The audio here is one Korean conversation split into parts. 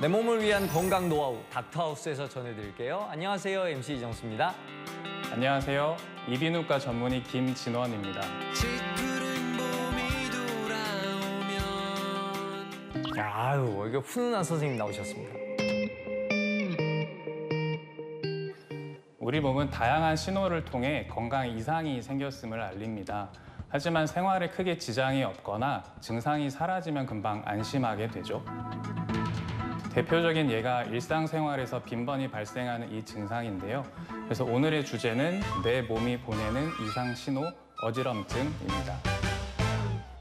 내 몸을 위한 건강 노하우 닥터하우스에서 전해드릴게요. 안녕하세요, MC 이정수입니다. 안녕하세요. 이비인후과 전문의 김진원입니다. 아유, 이게 훈훈한 선생님 나오셨습니다. 우리 몸은 다양한 신호를 통해 건강 이상이 생겼음을 알립니다. 하지만 생활에 크게 지장이 없거나 증상이 사라지면 금방 안심하게 되죠. 대표적인 예가 일상생활에서 빈번히 발생하는 이 증상인데요. 그래서 오늘의 주제는 내 몸이 보내는 이상 신호, 어지럼증입니다.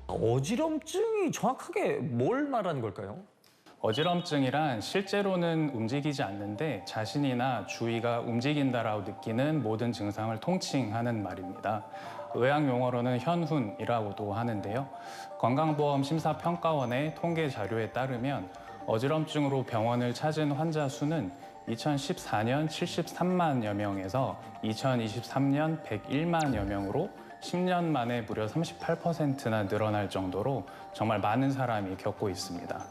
어지럼증이 정확하게 뭘 말하는 걸까요? 어지럼증이란 실제로는 움직이지 않는데 자신이나 주위가 움직인다라고 느끼는 모든 증상을 통칭하는 말입니다. 의학 용어로는 현훈이라고도 하는데요. 건강보험심사평가원의 통계 자료에 따르면 어지럼증으로 병원을 찾은 환자 수는 2014년 73만여 명에서 2023년 101만여 명으로 10년 만에 무려 38%나 늘어날 정도로 정말 많은 사람이 겪고 있습니다.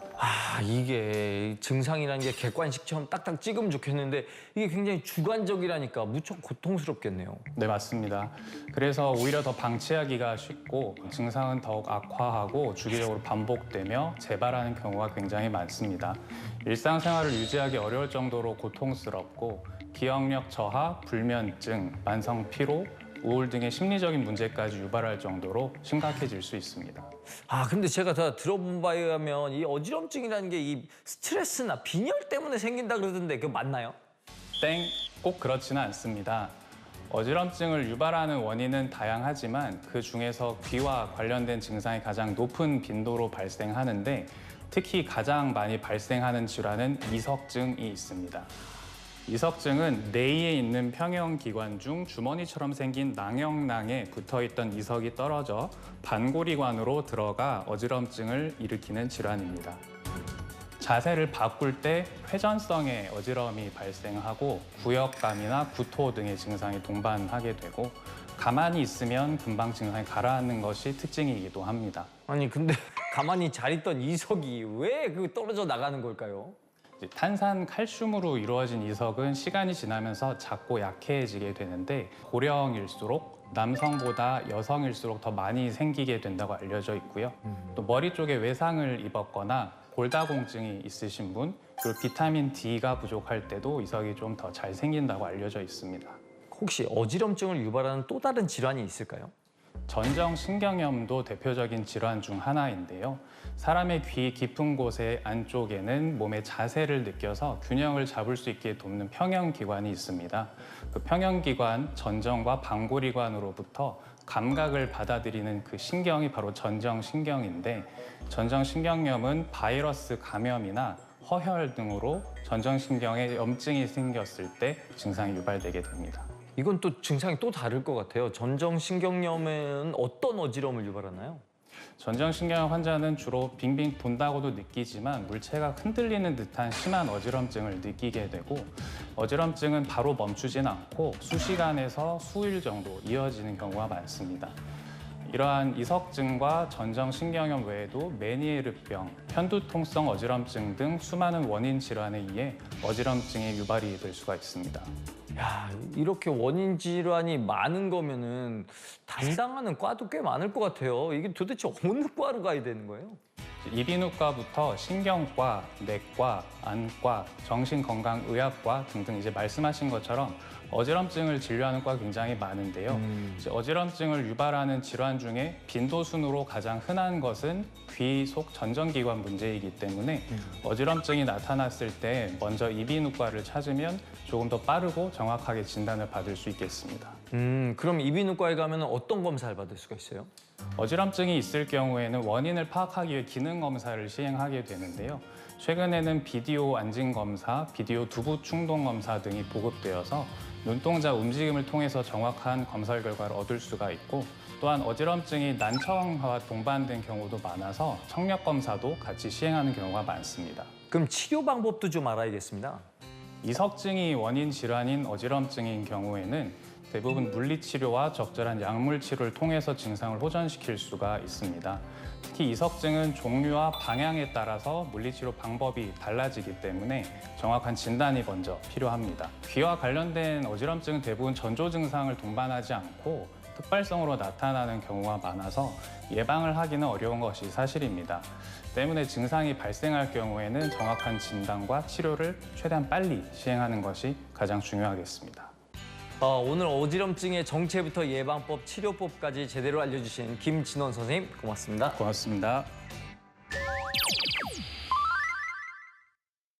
이게 증상이라는 게 객관식처럼 딱딱 찍으면 좋겠는데 이게 굉장히 주관적이라니까 무척 고통스럽겠네요. 네, 맞습니다. 그래서 오히려 더 방치하기가 쉽고 증상은 더욱 악화하고 주기적으로 반복되며 재발하는 경우가 굉장히 많습니다. 일상생활을 유지하기 어려울 정도로 고통스럽고 기억력 저하, 불면증, 만성 피로, 우울 등의 심리적인 문제까지 유발할 정도로 심각해질 수 있습니다. 근데 제가 다 들어본 바에 의하면 이 어지럼증이라는 게 이 스트레스나 빈혈 때문에 생긴다 그러던데 그거 맞나요? 땡! 꼭 그렇지는 않습니다. 어지럼증을 유발하는 원인은 다양하지만 그 중에서 귀와 관련된 증상이 가장 높은 빈도로 발생하는데 특히 가장 많이 발생하는 질환은 이석증이 있습니다. 이석증은 뇌에 있는 평형기관 중 주머니처럼 생긴 낭영낭에 붙어있던 이석이 떨어져 반고리관으로 들어가 어지럼증을 일으키는 질환입니다. 자세를 바꿀 때 회전성의 어지러움이 발생하고 구역감이나 구토 등의 증상이 동반하게 되고 가만히 있으면 금방 증상이 가라앉는 것이 특징이기도 합니다. 아니 근데 가만히 잘 있던 이석이 왜 떨어져 나가는 걸까요? 탄산 칼슘으로 이루어진 이석은 시간이 지나면서 작고 약해지게 되는데 고령일수록 남성보다 여성일수록 더 많이 생기게 된다고 알려져 있고요. 또 머리 쪽에 외상을 입었거나 골다공증이 있으신 분, 그리고 비타민 D가 부족할 때도 이석이 좀 더 잘 생긴다고 알려져 있습니다. 혹시 어지럼증을 유발하는 또 다른 질환이 있을까요? 전정신경염도 대표적인 질환 중 하나인데요. 사람의 귀 깊은 곳의 안쪽에는 몸의 자세를 느껴서 균형을 잡을 수 있게 돕는 평형기관이 있습니다. 그 평형기관, 전정과 반고리관으로부터 감각을 받아들이는 그 신경이 바로 전정신경인데 전정신경염은 바이러스 감염이나 허혈 등으로 전정신경에 염증이 생겼을 때 증상이 유발되게 됩니다. 이건 또 증상이 또 다를 것 같아요. 전정신경염은 어떤 어지러움을 유발하나요? 전정신경 환자는 주로 빙빙 돈다고도 느끼지만 물체가 흔들리는 듯한 심한 어지럼증을 느끼게 되고 어지럼증은 바로 멈추진 않고 수시간에서 수일 정도 이어지는 경우가 많습니다. 이러한 이석증과 전정신경염 외에도 메니에르병, 편두통성 어지럼증 등 수많은 원인 질환에 의해 어지럼증의 유발이 될 수가 있습니다. 이렇게 원인 질환이 많은 거면은 담당하는 과도 꽤 많을 것 같아요. 이게 도대체 어느 과로 가야 되는 거예요? 이비인후과부터 신경과, 내과, 안과, 정신건강의학과 등등 이제 말씀하신 것처럼 어지럼증을 진료하는 과가 굉장히 많은데요. 이제 어지럼증을 유발하는 질환 중에 빈도 순으로 가장 흔한 것은 귀 속 전정기관 문제이기 때문에 어지럼증이 나타났을 때 먼저 이비인후과를 찾으면 조금 더 빠르고 정확하게 진단을 받을 수 있겠습니다. 그럼 이비인후과에 가면 어떤 검사를 받을 수가 있어요? 어지럼증이 있을 경우에는 원인을 파악하기 위해 기능 검사를 시행하게 되는데요. 최근에는 비디오 안진 검사, 비디오 두부 충동 검사 등이 보급되어서 눈동자 움직임을 통해서 정확한 검사 결과를 얻을 수가 있고 또한 어지럼증이 난청화와 동반된 경우도 많아서 청력 검사도 같이 시행하는 경우가 많습니다. 그럼 치료 방법도 좀 알아야겠습니다. 이석증이 원인 질환인 어지럼증인 경우에는 대부분 물리치료와 적절한 약물치료를 통해서 증상을 호전시킬 수가 있습니다. 특히 이석증은 종류와 방향에 따라서 물리치료 방법이 달라지기 때문에 정확한 진단이 먼저 필요합니다. 귀와 관련된 어지럼증은 대부분 전조 증상을 동반하지 않고 특발성으로 나타나는 경우가 많아서 예방을 하기는 어려운 것이 사실입니다. 때문에 증상이 발생할 경우에는 정확한 진단과 치료를 최대한 빨리 시행하는 것이 가장 중요하겠습니다. 오늘 어지럼증의 정체부터 예방법, 치료법까지 제대로 알려주신 김진원 선생님 고맙습니다. 고맙습니다.